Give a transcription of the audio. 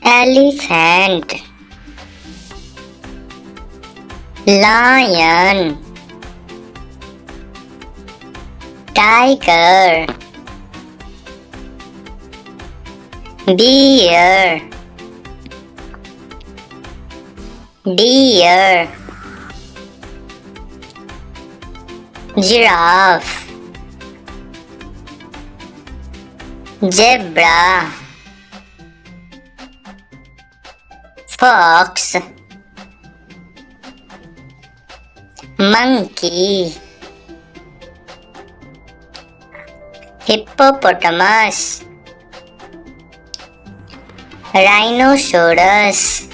elephant, lion, tiger, bear, deer, giraffe, zebra, fox, monkey, hippopotamus, rhinoceros,